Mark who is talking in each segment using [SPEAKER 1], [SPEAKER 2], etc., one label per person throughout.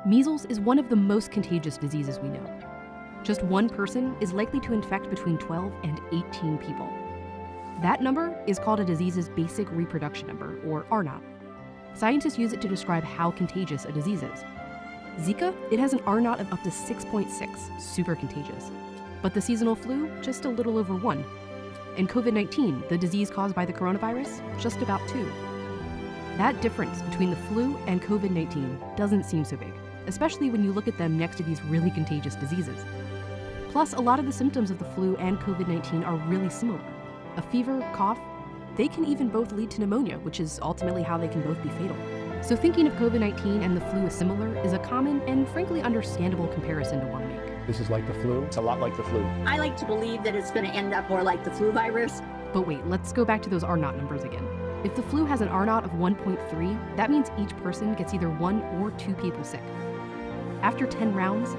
[SPEAKER 1] Measles is one of the most contagious diseases we know. Just one person is likely to infect between 12 and 18 people. That number is called a disease's basic reproduction number, or R0. Scientists use it to describe how contagious a disease is. Zika, it has an R0 of up to 6.6, super contagious. But the seasonal flu, just a little over 1. And COVID-19, the disease caused by the coronavirus, just about 2. That difference between the flu and COVID-19 doesn't seem so big, especially when you look at them next to these really contagious diseases. Plus, a lot of the symptoms of the flu and COVID-19 are really similar. A fever, cough, they can even both lead to pneumonia, which is ultimately how they can both be fatal. So thinking of COVID-19 and the flu as similar is a common and frankly understandable comparison to want to make.
[SPEAKER 2] This is like the flu?
[SPEAKER 3] It's a lot like the flu.
[SPEAKER 4] I like to believe that it's going to end up more like the flu virus.
[SPEAKER 1] But wait, let's go back to those R0 numbers again. If the flu has an R0 of 1.3, that means each person gets either 1 or 2 people sick. After 10 rounds,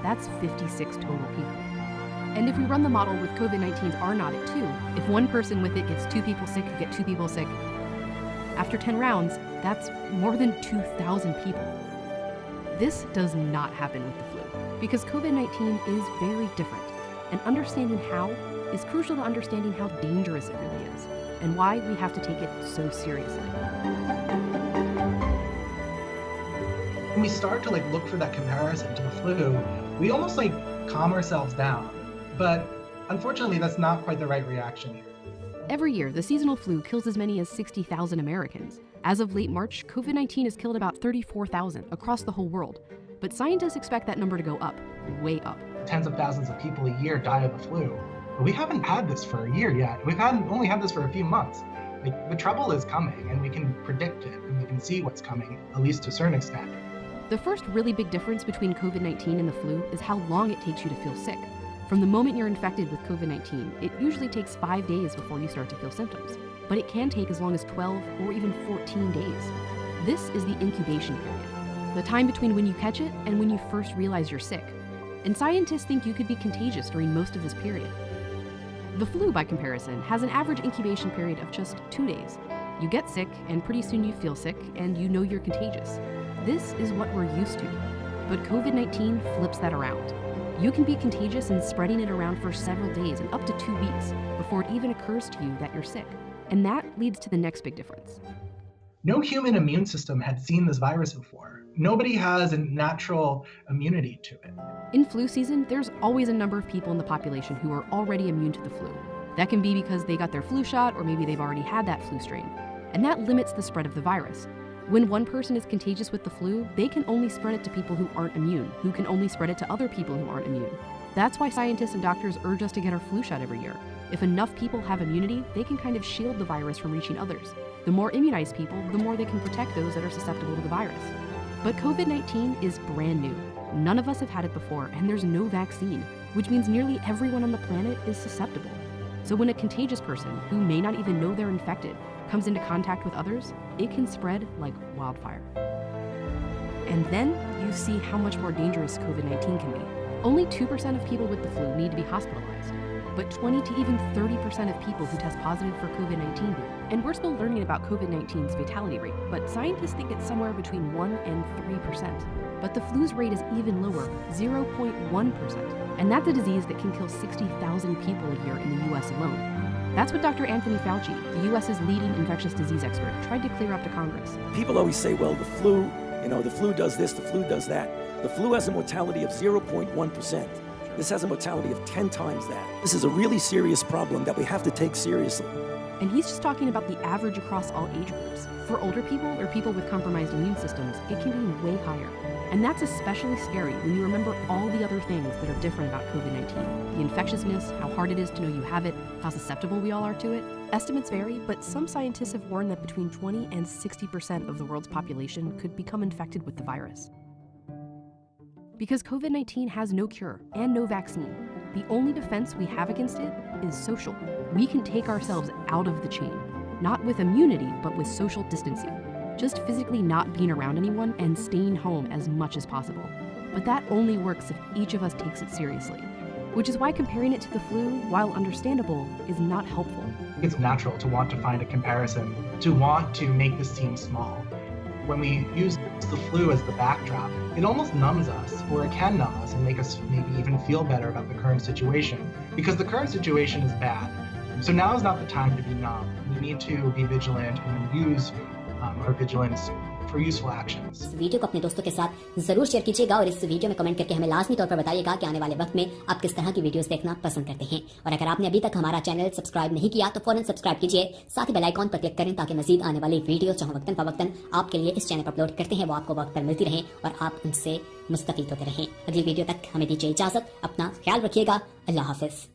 [SPEAKER 1] that's 56 total people. And if we run the model with COVID-19's R0 at 2, if one person with it gets 2 people sick, you get 2 people sick. After 10 rounds, that's more than 2,000 people. This does not happen with the flu, because COVID-19 is very different, and understanding how is crucial to understanding how dangerous it really is, and why we have to take it so seriously.
[SPEAKER 5] When we start to look for that comparison to the flu, we almost calm ourselves down. But unfortunately, that's not quite the right reaction here.
[SPEAKER 1] Every year, the seasonal flu kills as many as 60,000 Americans. As of late March, COVID-19 has killed about 34,000 across the whole world. But scientists expect that number to go up, way up.
[SPEAKER 5] Tens of thousands of people a year die of the flu. But we haven't had this for a year yet. We've only had this for a few months. The trouble is coming, and we can predict it, and we can see what's coming, at least to a certain extent.
[SPEAKER 1] The first really big difference between COVID-19 and the flu is how long it takes you to feel sick. From the moment you're infected with COVID-19, it usually takes 5 days before you start to feel symptoms. But it can take as long as 12 or even 14 days. This is the incubation period, the time between when you catch it and when you first realize you're sick. And scientists think you could be contagious during most of this period. The flu, by comparison, has an average incubation period of just 2 days. You get sick, and pretty soon you feel sick, and you know you're contagious. This is what we're used to. But COVID-19 flips that around. You can be contagious and spreading it around for several days and up to 2 weeks before it even occurs to you that you're sick. And that leads to the next big difference.
[SPEAKER 5] No human immune system had seen this virus before. Nobody has a natural immunity to it.
[SPEAKER 1] In flu season, there's always a number of people in the population who are already immune to the flu. That can be because they got their flu shot, or maybe they've already had that flu strain. And that limits the spread of the virus. When one person is contagious with the flu, they can only spread it to people who aren't immune, who can only spread it to other people who aren't immune. That's why scientists and doctors urge us to get our flu shot every year. If enough people have immunity, they can kind of shield the virus from reaching others. The more immunized people, the more they can protect those that are susceptible to the virus. But COVID-19 is brand new. None of us have had it before, and there's no vaccine, which means nearly everyone on the planet is susceptible. So when a contagious person, who may not even know they're infected, comes into contact with others, it can spread like wildfire. And then you see how much more dangerous COVID-19 can be. Only 2% of people with the flu need to be hospitalized, but 20 to even 30% of people who test positive for COVID-19 do. And we're still learning about COVID-19's fatality rate, but scientists think it's somewhere between 1 and 3%. But the flu's rate is even lower, 0.1%. And that's a disease that can kill 60,000 people a year in the US alone. That's what Dr. Anthony Fauci, the US's leading infectious disease expert, tried to clear up to Congress.
[SPEAKER 6] People always say, well, the flu does this, the flu does that. The flu has a mortality of 0.1%. This has a mortality of 10 times that. This is a really serious problem that we have to take seriously.
[SPEAKER 1] And he's just talking about the average across all age groups. For older people or people with compromised immune systems, it can be way higher. And that's especially scary when you remember all the other things that are different about COVID-19. The infectiousness, how hard it is to know you have it, how susceptible we all are to it. Estimates vary, but some scientists have warned that between 20 and 60% of the world's population could become infected with the virus. Because COVID-19 has no cure and no vaccine, the only defense we have against it is social. We can take ourselves out of the chain, not with immunity, but with social distancing. Just physically not being around anyone and staying home as much as possible. But that only works if each of us takes it seriously, which is why comparing it to the flu, while understandable, is not helpful.
[SPEAKER 5] It's natural to want to find a comparison, to want to make this seem small. when we use the flu as the backdrop, it almost numbs us, or it can numb us and make us maybe even feel better about the current situation, because the current situation is bad. So now is not the time to be numb. We need to be vigilant and use our vigilance for useful actions.
[SPEAKER 2] इस video को अपने दोस्तों के साथ जरूर share कीजिएगा और इस वीडियो में कमेंट करके हमें लाजमी तौर पर बताइएगा कि आने वाले वक्त में आप किस तरह की वीडियोस देखना पसंद करते हैं। और अगर आपने अभी तक हमारा चैनल सब्सक्राइब नहीं किया तो फौरन सब्सक्राइब कीजिए, साथ ही बेल आइकॉन पर क्लिक करें ताकि मजीद आने वाली वीडियो जो वक्तन फवक्तन आपके लिए इस चैनल पर अपलोड करते हैं वो आपको वक्त पर मिलती रहें और आप उनसे मुस्तफीद होते रहें। अगली वीडियो तक हमें दीजिए इजाजत, अपना ख्याल रखिएगा। अल्लाह हाफिज।